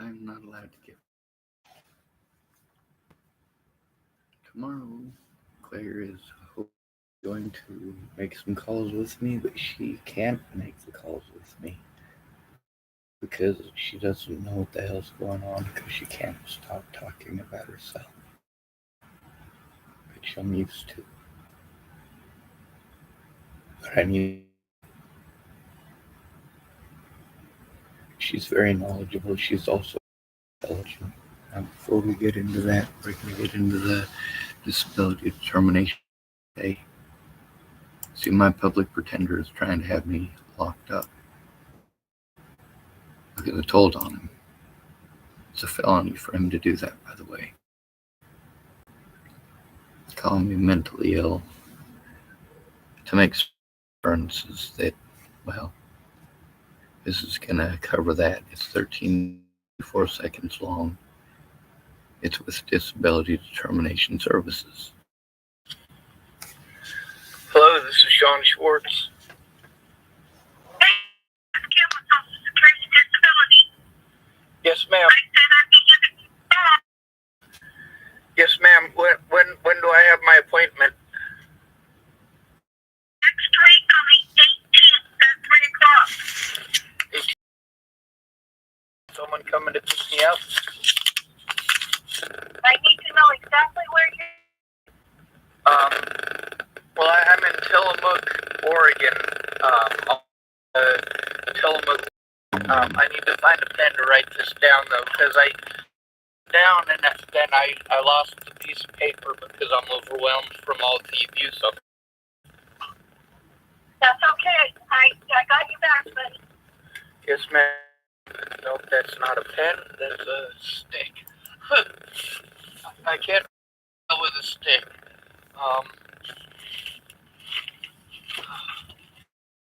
I'm not allowed to give. Tomorrow, Claire is going to make some calls with me, but she can't make the calls with me because she doesn't know what the hell's going on because she can't stop talking about herself, which I'm used to. But I need. She's very knowledgeable. She's also intelligent. Now, before we get into that, we're going to get into the disability determination today. See, my public pretender is trying to have me locked up because I told on him. It's a felony for him to do that, by the way. Calling me mentally ill to make assurances that, well, this is going to cover that. It's 13.4 seconds long. It's with Disability Determination Services. Hello, this is Sean Schwartz. Yes, ma'am. Yes, ma'am. When do I have my appointment? Next week on the 18th at 3 o'clock. Someone coming to pick me up? I need to know exactly where you're. Well, I'm in Tillamook, Oregon. Tillamook. I need to find a pen to write this down, though, because I then I lost the piece of paper because I'm overwhelmed from all the abuse of it. That's okay. I got you back, buddy. Yes, ma'am. Nope, that's not a pen. That's a stick. I can't deal with a stick.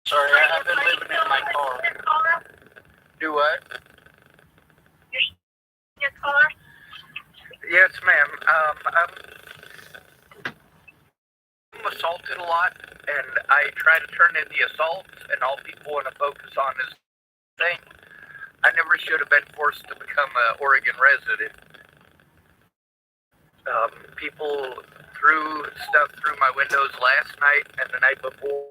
Sorry, I've been living in my car. Do what? Your car? Yes, ma'am. I'm assaulted a lot, and I try to turn in the assaults, and all people want to focus on is thing. I never should have been forced to become an Oregon resident. People threw stuff through my windows last night and the night before.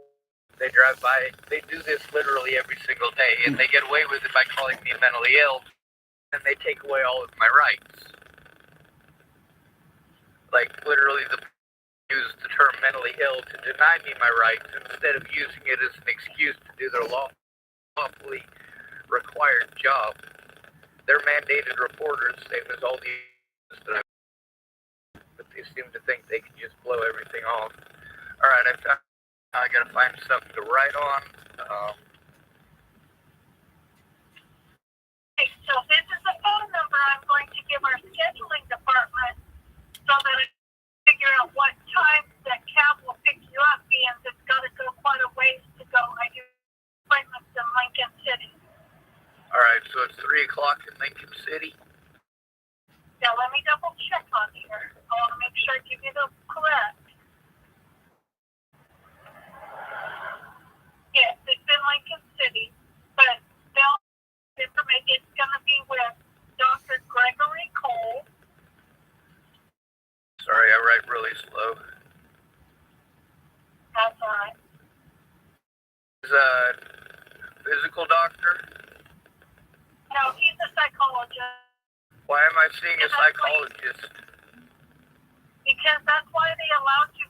They drive by. They do this literally every single day, and they get away with it by calling me mentally ill, and they take away all of my rights. Like, literally, use the term mentally ill to deny me my rights instead of using it as an excuse to do their lawfully required job. They're mandated reporters, same as all the others that but they seem to think they can just blow everything off. Alright, I gotta find something to write on. Okay, so this is the phone number I'm going to give our scheduling department so that I can figure out what time that cab will pick you up, because it's got to go quite a ways to go. I do appointments in Lincoln City. Alright, so it's 3 o'clock in Lincoln City. Now let me double check on here. I want to make sure I give you the correct. Yes, it's in Lincoln City, but they'll information. It's going to be with Dr. Gregory Cole. Sorry, I write really slow. That's all right. He's a physical doctor? No, he's a psychologist. Why am I seeing a psychologist? Because that's why they allowed you.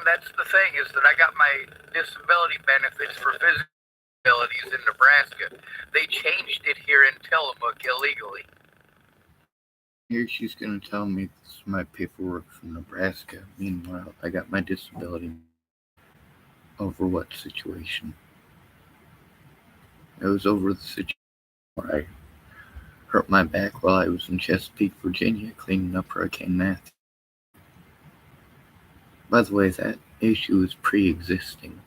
That's the thing, is that I got my disability benefits for physical disabilities in Nebraska. They changed it here in Tillamook illegally. Here she's going to tell me this is my paperwork from Nebraska. Meanwhile, I got my disability over what situation? It was over the situation where I hurt my back while I was in Chesapeake, Virginia, cleaning up Hurricane Matthew. By the way, that issue is pre-existing.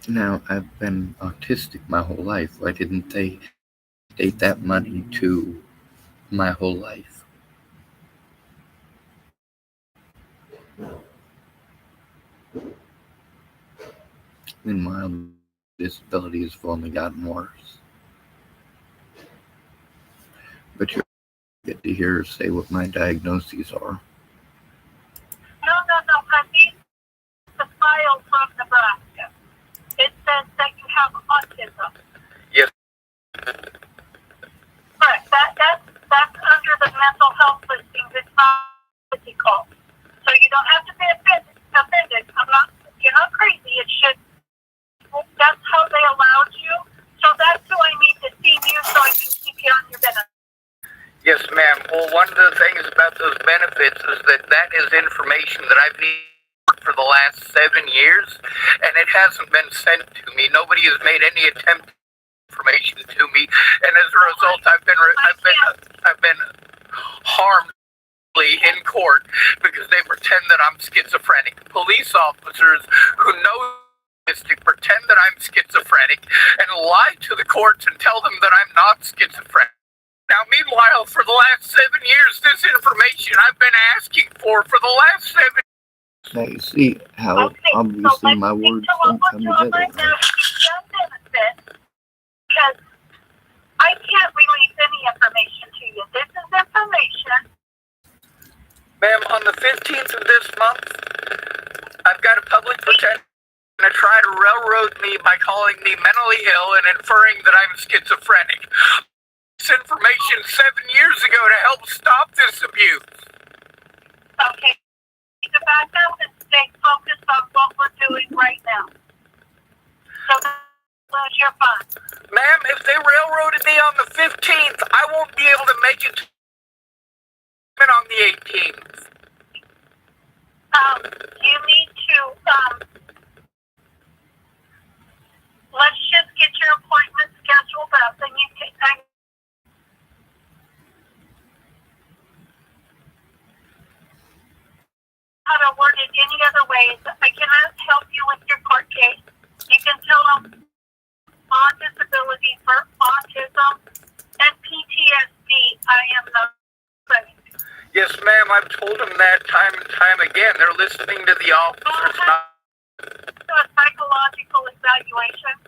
Now, I've been autistic my whole life. Why didn't they date that money to my whole life? Meanwhile, disabilities have only gotten worse. But you get to hear her say what my diagnoses are. No. I need the file from Nebraska. It says that you have autism. Yes. Correct. That's under the mental health listings. It's not physical. So you don't have to be offended. You're not crazy. It should. That's how they allowed you. So that's who I need to see you so I can keep you on your benefits. Yes, ma'am. Well, one of the things about those benefits is that is information that I've needed for the last 7 years, and it hasn't been sent to me. Nobody has made any attempt to information to me, and as a result, I've been harmed in court because they pretend that I'm schizophrenic. Police officers who know pretend that I'm schizophrenic and lie to the courts and tell them that I'm not schizophrenic. Now, meanwhile, for the last 7 years, this information I've been asking for the last 7 years. Now you see how obviously my words don't come together. Right now to keep you on benefits because I can't release any information to you. This is information. Ma'am, on the 15th of this month, I've got a public pretender to try to railroad me by calling me mentally ill and inferring that I'm schizophrenic. This information 7 years ago to help stop this abuse. Okay. To back up and stay focused on what we're doing right now. So lose your fun. Ma'am, if they railroaded me on the 15th, I won't be able to make it on the 18th. You need to, let's just get your appointment scheduled up and you can, how to word it any other ways. I cannot help you with your court case. You can tell them on disability for autism and PTSD. I am not ready. Yes, ma'am, I've told them that time and time again. They're listening to the officers. Do a psychological evaluation.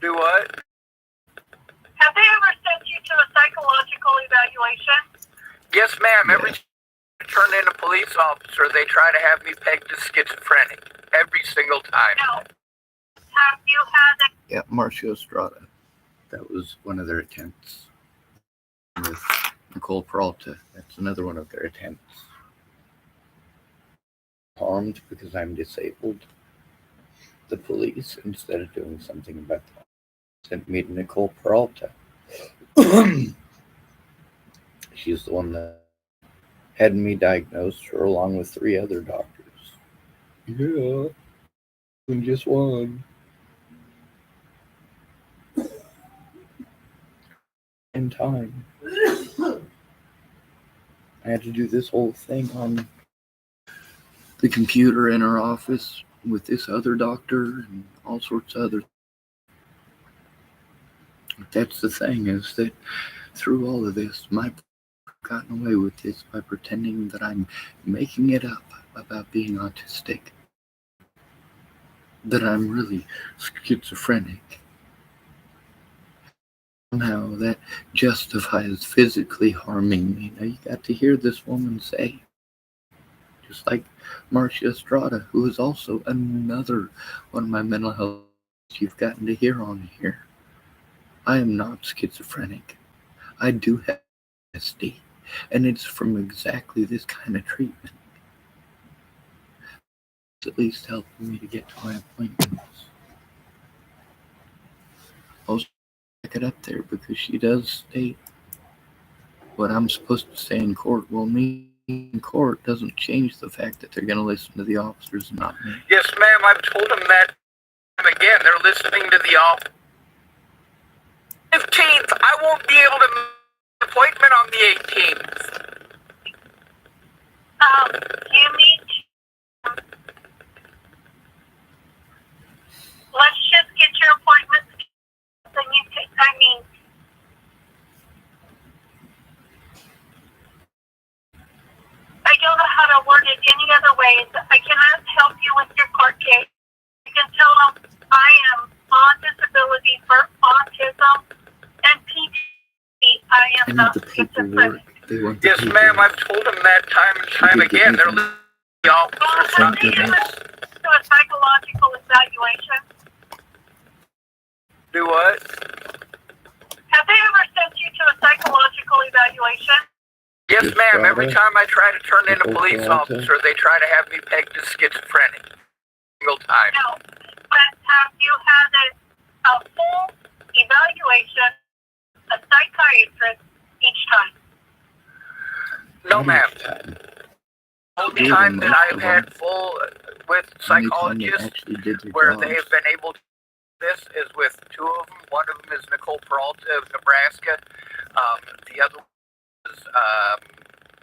Do what? Have they ever sent you to a psychological evaluation? Yes, ma'am. Every time I turn in a police officer, they try to have me pegged as schizophrenic. Every single time. No. Have you had a... Yeah, Marcia Estrada. That was one of their attempts. With Nicole Peralta, that's another one of their attempts. Harmed because I'm disabled. The police, instead of doing something about that, sent me to Nicole Peralta. She's the one that had me diagnosed, her along with 3 other doctors. Yeah, and just one. In time. I had to do this whole thing on the computer in her office with this other doctor and all sorts of other. That's the thing, is that through all of this, I've gotten away with this by pretending that I'm making it up about being autistic. That I'm really schizophrenic. Somehow that justifies physically harming me. Now you got to hear this woman say, just like Marcia Estrada, who is also another one of my mental health you've gotten to hear on here. I am not schizophrenic. I do have PTSD, and it's from exactly this kind of treatment. It's at least helping me to get to my appointments. I'll check it up there because she does state what I'm supposed to say in court. Well, me in court doesn't change the fact that they're going to listen to the officers and not me. Yes, ma'am, I've told them that again. They're listening to the officers. 15th, I won't be able to make an appointment on the 18th. You need to, let's just get your appointment so you can, I don't know how to word it any other way. I cannot help you with your court case. You can tell them I am on disability for autism and PD. I I am need not the paperwork. schizophrenic. They want the Yes, paperwork. ma'am, I've told them that time and time did get again. They're anything. the officers Well, not have they doing ever it. to a psychological evaluation? Do what? Have they ever sent you to a psychological evaluation? Yes, Yes, ma'am. Every Rada. time I try to turn in a Nicole police Peralta. officer, they try to have me pegged as schizophrenic. Single time. No. But have you had a full evaluation, a psychiatrist each time? No, Not ma'am. each time. The only Dude, time that most I've of had them. full with Only time they psychologists actually did their where jobs. they have been able to do this is with two of them. One of them is Nicole Peralta of Nebraska. The other one is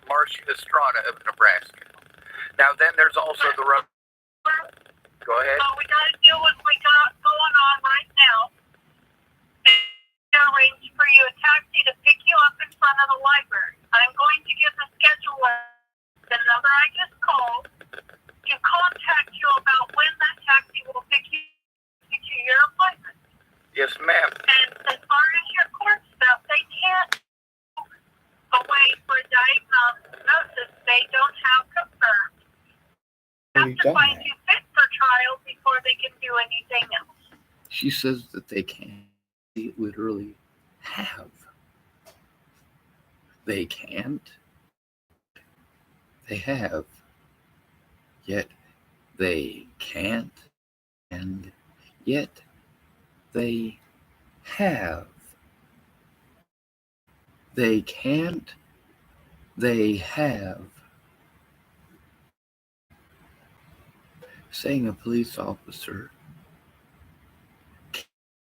Marcia Estrada of Nebraska. Now then there's also the rub. Go ahead. So we got to deal with what we got going on right now. And arrange for you a taxi to pick you up in front of the library. I'm going to give the scheduler the number I just called to contact you about when that taxi will pick you to your appointment. Yes, ma'am. And as far as your court stuff, they can't away for a diagnosis they don't have confirmed. They have to find you fit for trial before they can do anything else. She says that they can't. They literally have. They can't. They have. Yet they can't. And yet they have. They can't. They have. Saying a police officer,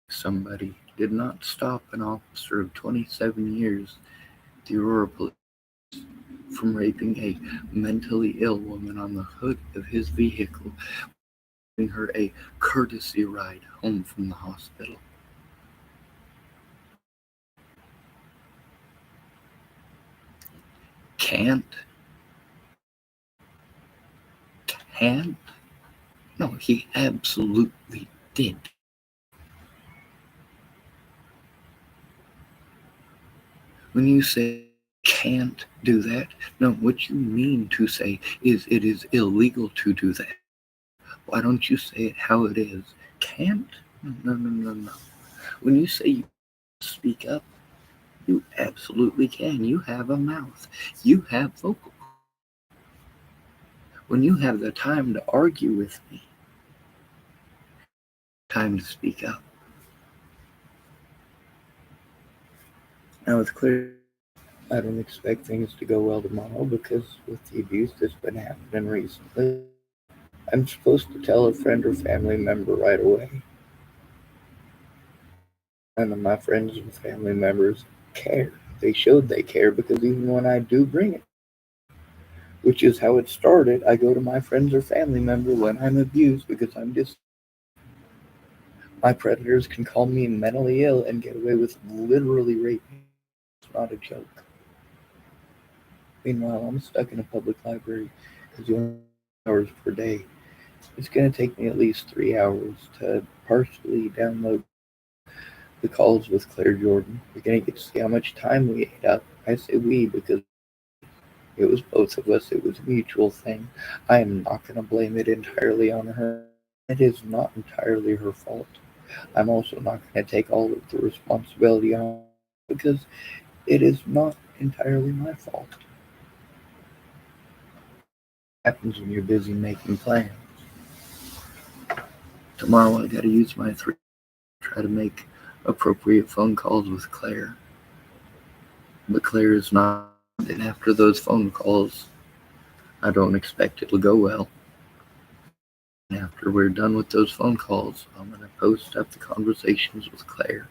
somebody, did not stop an officer of 27 years, the Aurora Police, from raping a mentally ill woman on the hood of his vehicle, giving her a courtesy ride home from the hospital. Can't? No, he absolutely did. When you say can't do that, no, what you mean to say is it is illegal to do that. Why don't you say it how it is? Can't? No. When you say you speak up, you absolutely can. You have a mouth. You have vocal. When you have the time to argue with me, time to speak up. Now it's clear I don't expect things to go well tomorrow because with the abuse that's been happening recently, I'm supposed to tell a friend or family member right away. None of my friends and family members care. They showed they care because even when I do bring it, which is how it started, I go to my friends or family member when I'm abused because I'm just. My predators can call me mentally ill and get away with literally raping. It's not a joke. Meanwhile, I'm stuck in a public library because you only have hours per day. It's going to take me at least 3 hours to partially download the calls with Claire Jordan. You're going to get to see how much time we ate up. I say we because it was both of us. It was a mutual thing. I am not going to blame it entirely on her. It is not entirely her fault. I'm also not going to take all of the responsibility on because it is not entirely my fault. It happens when you're busy making plans. Tomorrow I got to use my 3 to try to make appropriate phone calls with Claire. But Claire is not, and after those phone calls, I don't expect it'll go well. And after we're done with those phone calls, I'm going to post up the conversations with Claire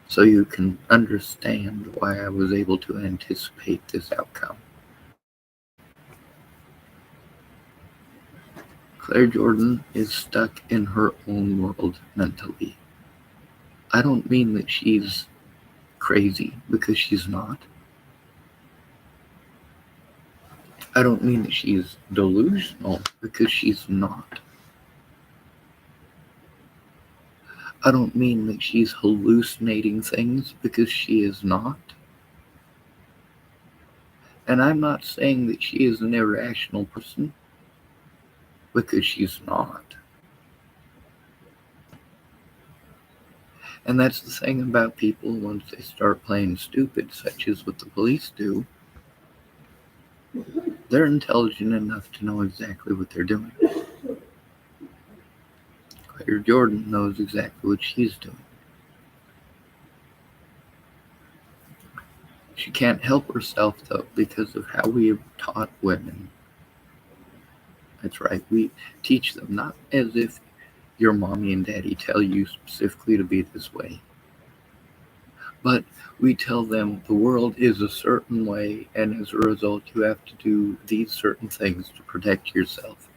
so you can understand why I was able to anticipate this outcome. Claire Jordan is stuck in her own world mentally. I don't mean that she's crazy because she's not. I don't mean that she's delusional because she's not. I don't mean that she's hallucinating things, because she is not. And I'm not saying that she is an irrational person, because she's not. And that's the thing about people once they start playing stupid, such as what the police do. They're intelligent enough to know exactly what they're doing. Claire Jordan knows exactly what she's doing. She can't help herself, though, because of how we have taught women. That's right, we teach them not as if your mommy and daddy tell you specifically to be this way, but we tell them the world is a certain way, and as a result, you have to do these certain things to protect yourself.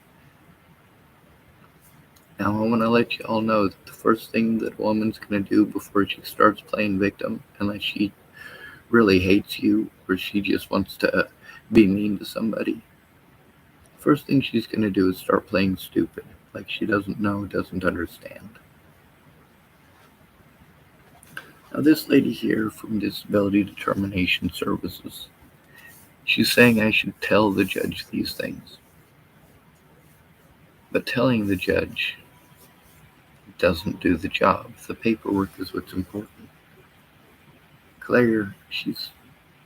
Now, I want to let you all know that the first thing that a woman's going to do before she starts playing victim, unless she really hates you or she just wants to be mean to somebody, first thing she's going to do is start playing stupid, like she doesn't know, doesn't understand. Now, this lady here from Disability Determination Services, she's saying I should tell the judge these things. But telling the judge doesn't do the job. The paperwork is what's important. Claire, she's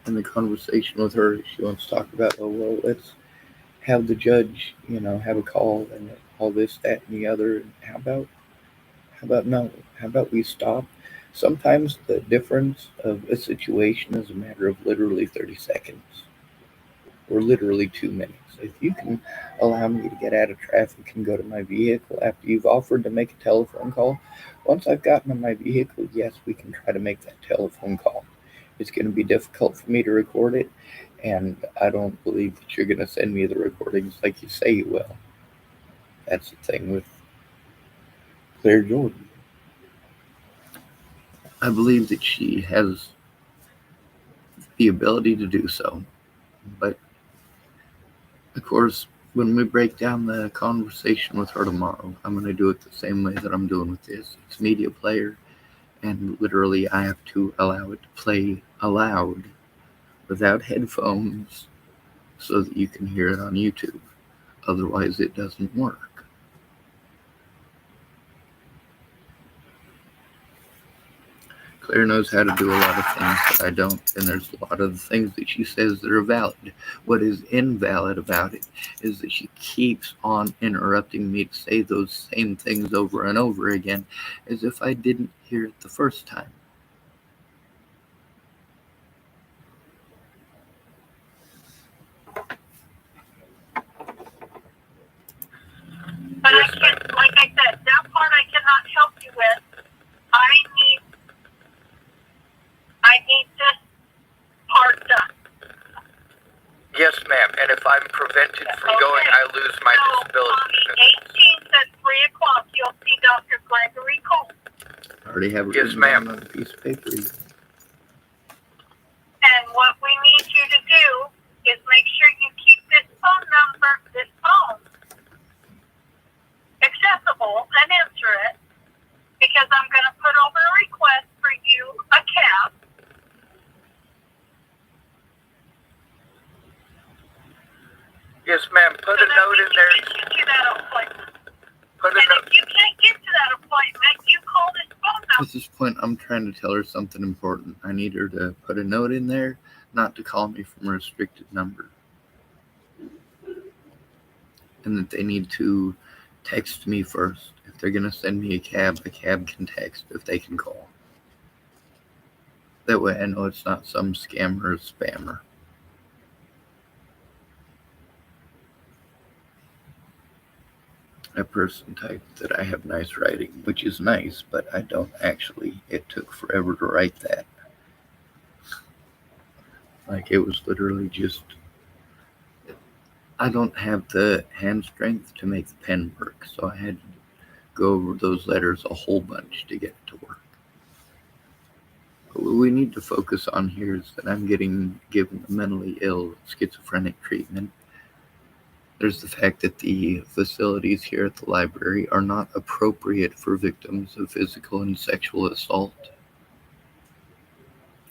in the conversation with her. She wants to talk about, oh, well, let's have the judge, have a call and all this, that, and the other. And how about no? How about we stop? Sometimes the difference of a situation is a matter of literally 30 seconds or literally 2 minutes. If you can allow me to get out of traffic and go to my vehicle after you've offered to make a telephone call, once I've gotten in my vehicle, yes, we can try to make that telephone call. It's going to be difficult for me to record it, and I don't believe that you're going to send me the recordings like you say you will. That's the thing with Claire Jordan. I believe that she has the ability to do so, but of course, when we break down the conversation with her tomorrow, I'm going to do it the same way that I'm doing with this. It's media player, and literally I have to allow it to play aloud without headphones so that you can hear it on YouTube. Otherwise, it doesn't work. Claire knows how to do a lot of things that I don't, and there's a lot of the things that she says that are valid. What is invalid about it is that she keeps on interrupting me to say those same things over and over again, as if I didn't hear it the first time. But I can't, like I said, that part I cannot help you with. I need this part done. Yes, ma'am. And if I'm prevented from going, I lose my disability. On the 18th at 3 o'clock, you'll see Dr. Gregory Cole. I already have it Yes, written ma'am. down on a piece of paper. And what we need you to do is make sure you keep this phone accessible and answer it, because I'm going to put over a request for you a cab. Yes, ma'am. Put a note in there. Get you to that appointment. Put a And note. if you can't get to that appointment, you call this phone number. At this point, I'm trying to tell her something important. I need her to put a note in there, not to call me from a restricted number. And that they need to text me first. If they're going to send me a cab can text if they can call. That way I know it's not some scammer or spammer. A person typed that I have nice writing, which is nice, but I don't actually. It took forever to write that. Like, it was literally just, I don't have the hand strength to make the pen work, so I had to go over those letters a whole bunch to get it to work. But what we need to focus on here is that I'm getting given the mentally ill schizophrenic treatment. There's the fact that the facilities here at the library are not appropriate for victims of physical and sexual assault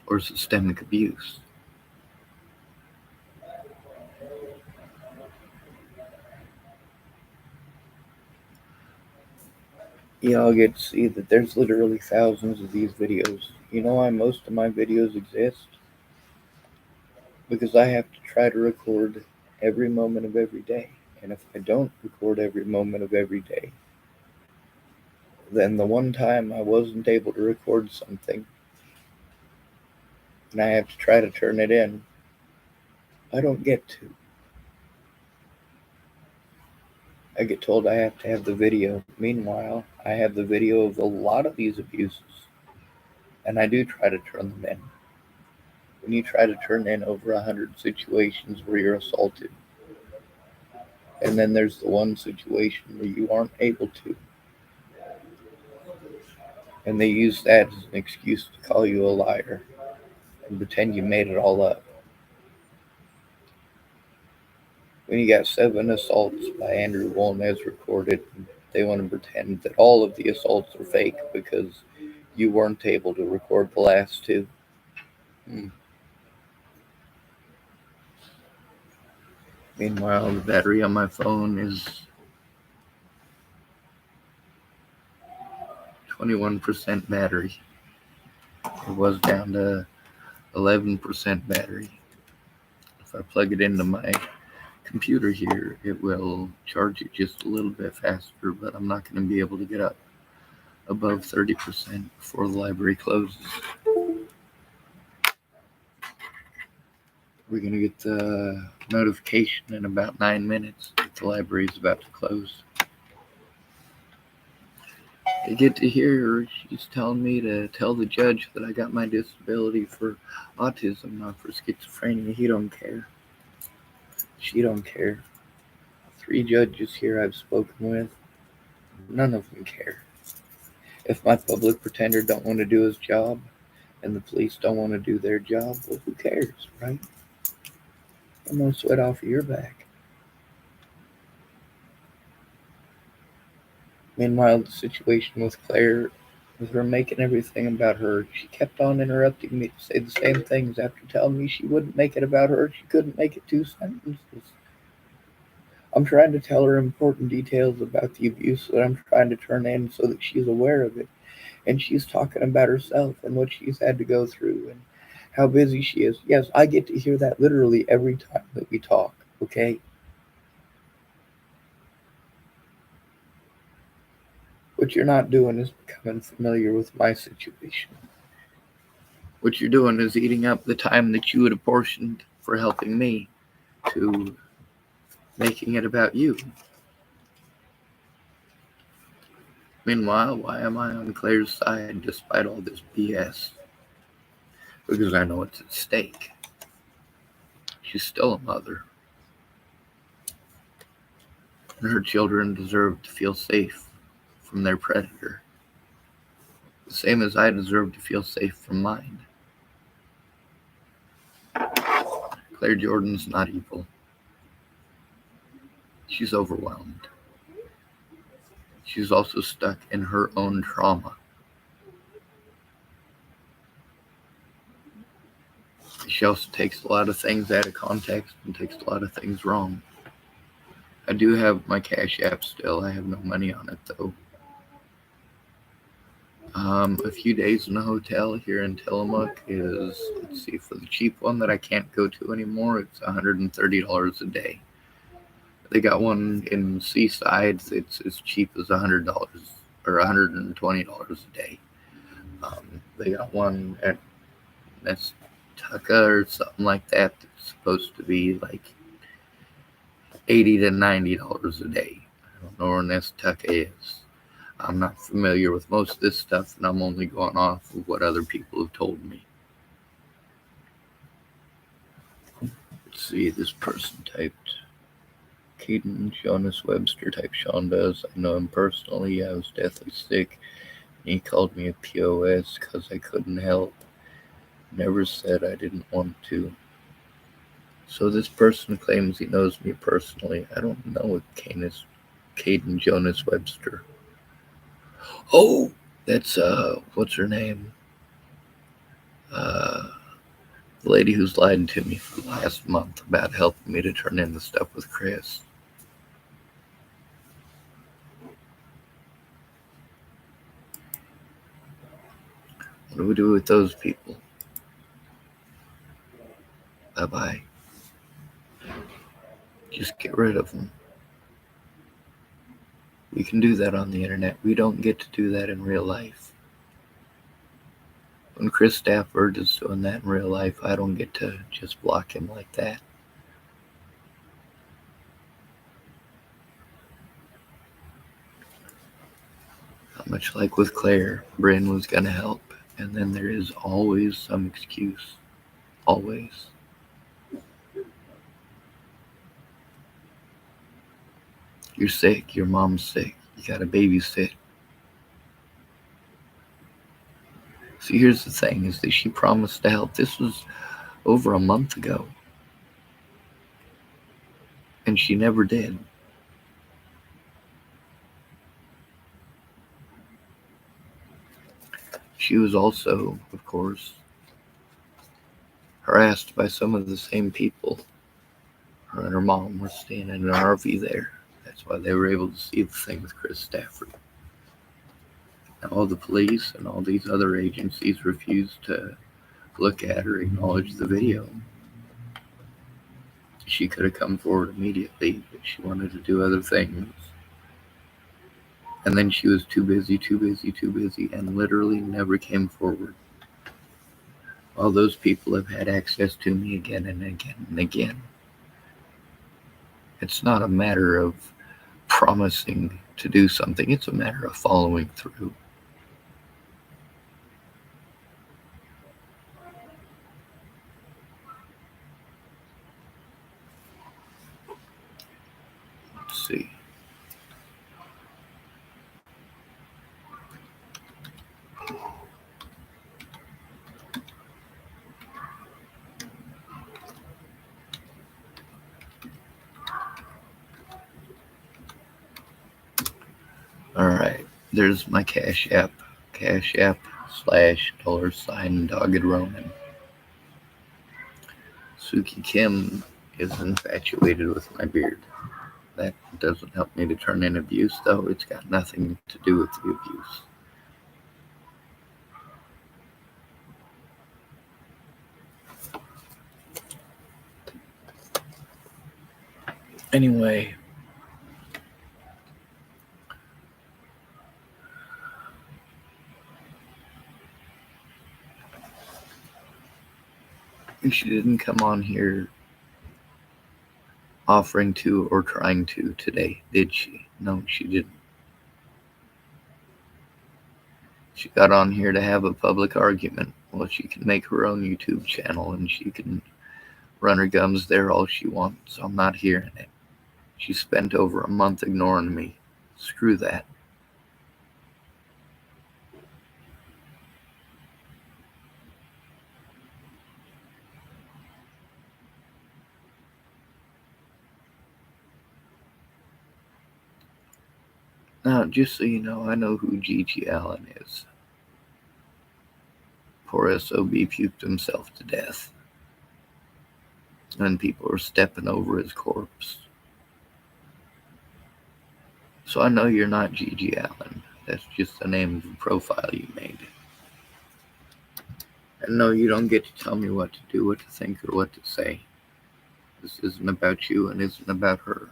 or systemic abuse. Y'all get to see that there's literally thousands of these videos. You know why most of my videos exist? Because I have to try to record every moment of every day. And if I don't record every moment of every day, then the one time I wasn't able to record something and I have to try to turn it in, I don't get to. I get told I have to have the video. Meanwhile, I have the video of a lot of these abuses, and I do try to turn them in. When you try to turn in over 100 situations where you're assaulted, and then there's the one situation where you aren't able to, and they use that as an excuse to call you a liar and pretend you made it all up. When you got 7 assaults by Andrew Wolnez recorded, they want to pretend that all of the assaults are fake because you weren't able to record the last 2. Meanwhile, the battery on my phone is 21% battery. It was down to 11% battery. If I plug it into my computer here, it will charge it just a little bit faster, but I'm not going to be able to get up above 30% before the library closes. We're going to get the notification in about 9 minutes that the library is about to close. I get to hear her. She's telling me to tell the judge that I got my disability for autism, not for schizophrenia. He don't care. She don't care. 3 judges here I've spoken with, none of them care. If my public pretender don't want to do his job and the police don't want to do their job, well, who cares, right? I'm no sweat off of your back. Meanwhile, the situation with Claire, with her making everything about her, she kept on interrupting me to say the same things after telling me she wouldn't make it about her. She couldn't make it 2 sentences. I'm trying to tell her important details about the abuse that I'm trying to turn in so that she's aware of it. And she's talking about herself and what she's had to go through and how busy she is. Yes, I get to hear that literally every time that we talk, okay? What you're not doing is becoming familiar with my situation. What you're doing is eating up the time that you had apportioned for helping me to making it about you. Meanwhile, why am I on Claire's side despite all this BS? Because I know it's at stake. She's still a mother. And her children deserve to feel safe from their predator. The same as I deserve to feel safe from mine. Claire Jordan's not evil. She's overwhelmed. She's also stuck in her own trauma. She also takes a lot of things out of context and takes a lot of things wrong. I do have my Cash App still. I have no money on it though. A few days in a hotel here in Tillamook is, let's see, for the cheap one that I can't go to anymore, it's $130 a day. They got one in Seaside, it's as cheap as $100 or $120 a day. They got one at Nestucca or something like that that's supposed to be like $80 to $90 a day. I don't know where Nestucca is. I'm not familiar with most of this stuff, and I'm only going off of what other people have told me. Let's see, this person typed Caden Jonas Webster typed Sean does. I know him personally. I was deathly sick. And he called me a POS because I couldn't help. Never said I didn't want to. So this person claims he knows me personally. I don't know Caden Jonas Webster. Oh, that's what's her name? The lady who's lied to me for the last month about helping me to turn in the stuff with Chris. What do we do with those people? Bye-bye. Just get rid of them. We can do that on the internet. We don't get to do that in real life. When Chris Stafford is doing that in real life, I don't get to just block him like that. Much like with Claire, Bryn was going to help, and then there is always some excuse. Always. You're sick, your mom's sick, you gotta babysit. See, here's the thing, is that she promised to help. This was over a month ago. And she never did. She was also, of course, harassed by some of the same people. Her and her mom were staying in an RV there. That's why they were able to see the thing with Chris Stafford. And all the police and all these other agencies refused to look at or acknowledge the video. She could have come forward immediately, but she wanted to do other things. And then she was too busy, and literally never came forward. All those people have had access to me again and again and again. It's not a matter of promising to do something, it's a matter of following through. Let's see. Alright, there's my Cash App. Cash App /$ Dogged Roman. Suki Kim is infatuated with my beard. That doesn't help me to turn in abuse, though. It's got nothing to do with the abuse. Anyway, she didn't come on here offering to or trying to today, did she? No, she didn't. She got on here to have a public argument. Well, she can make her own YouTube channel and she can run her gums there all she wants. I'm not hearing it. She spent over a month ignoring me. Screw that. Now, just so you know, I know who G.G. Allen is. Poor SOB puked himself to death. And people are stepping over his corpse. So I know you're not G.G. Allen. That's just the name of the profile you made. And no, you don't get to tell me what to do, what to think, or what to say. This isn't about you and isn't about her.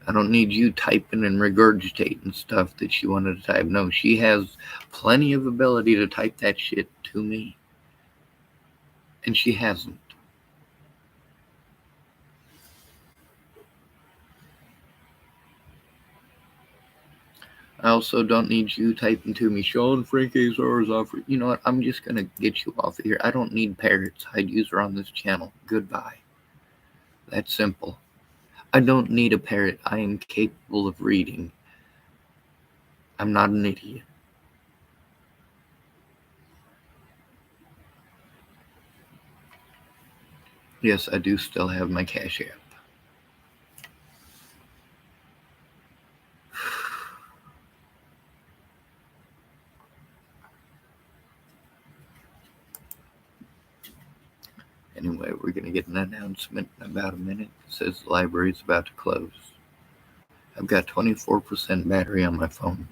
I don't need you typing and regurgitating stuff that she wanted to type. No, she has plenty of ability to type that shit to me. And she hasn't. I also don't need you typing to me, Sean Frank Azar is off. You know what? I'm just going to get you off of here. I don't need parrots. I'd use her on this channel. Goodbye. That's simple. I don't need a parrot. I am capable of reading. I'm not an idiot. Yes, I do still have my Cash App. Anyway, we're going to get an announcement in about a minute. It says the library's about to close. I've got 24% battery on my phone.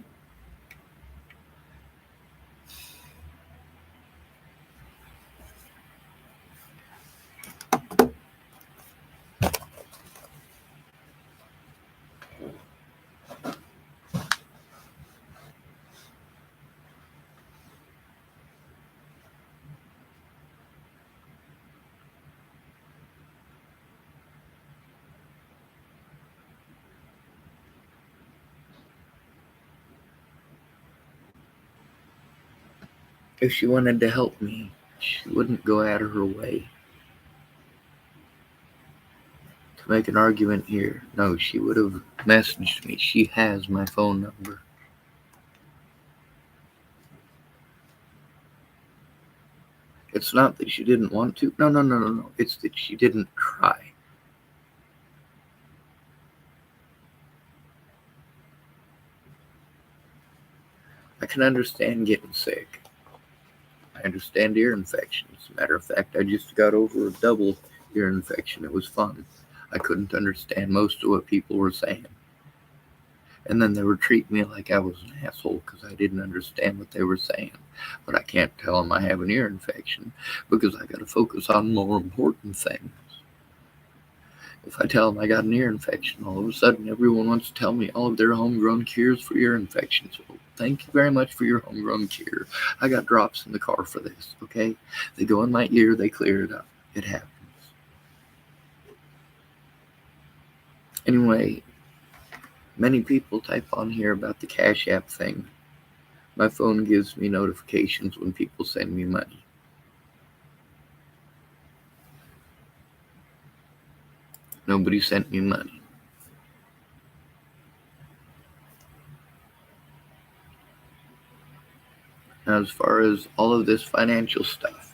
If she wanted to help me, she wouldn't go out of her way to make an argument here. No, she would have messaged me. She has my phone number. It's not that she didn't want to. No. It's that she didn't try. I can understand getting sick. I understand ear infections. As a matter of fact, I just got over a double ear infection. It was fun. I couldn't understand most of what people were saying. And then they were treating me like I was an asshole because I didn't understand what they were saying. But I can't tell them I have an ear infection because I got to focus on more important things. If I tell them I got an ear infection, all of a sudden everyone wants to tell me all of their homegrown cures for ear infections. Well, thank you very much for your homegrown cure. I got drops in the car for this, okay? They go in my ear, they clear it up. It happens. Anyway, many people type on here about the Cash App thing. My phone gives me notifications when people send me money. Nobody sent me money. Now, as far as all of this financial stuff,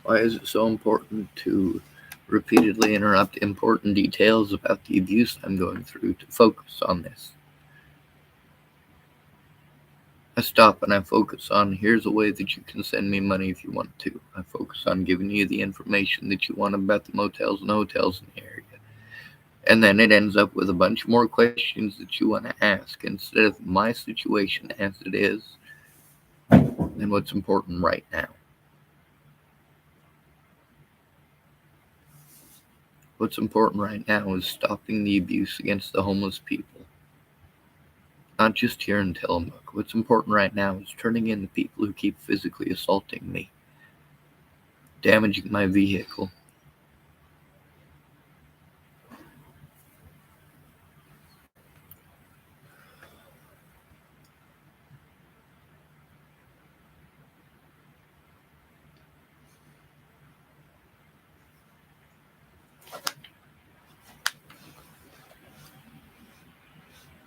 why is it so important to repeatedly interrupt important details about the abuse I'm going through to focus on this? I stop and I focus on, here's a way that you can send me money if you want to. I focus on giving you the information that you want about the motels and hotels in the area. And then it ends up with a bunch more questions that you want to ask instead of my situation as it is and what's important right now. What's important right now is stopping the abuse against the homeless people. Not just here in Tillamook. What's important right now is turning in the people who keep physically assaulting me, damaging my vehicle.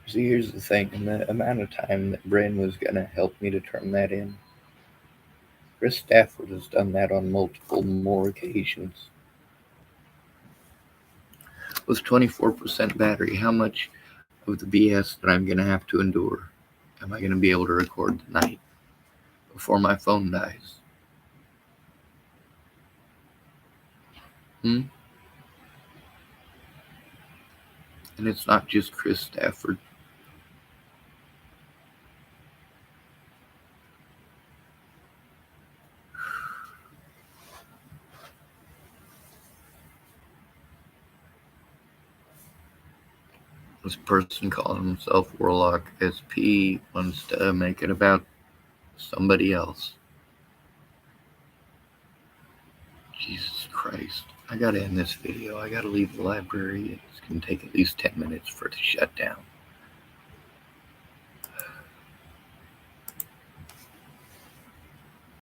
See, here's the thing. In the amount of time that Bryn was going to help me to turn that in, Chris Stafford has done that on multiple more occasions. With 24% battery, how much of the BS that I'm going to have to endure am I going to be able to record tonight before my phone dies? And it's not just Chris Stafford. This person calling himself Warlock SP wants to make it about somebody else. Jesus Christ. I gotta end this video. I gotta leave the library. It's gonna take at least 10 minutes for it to shut down.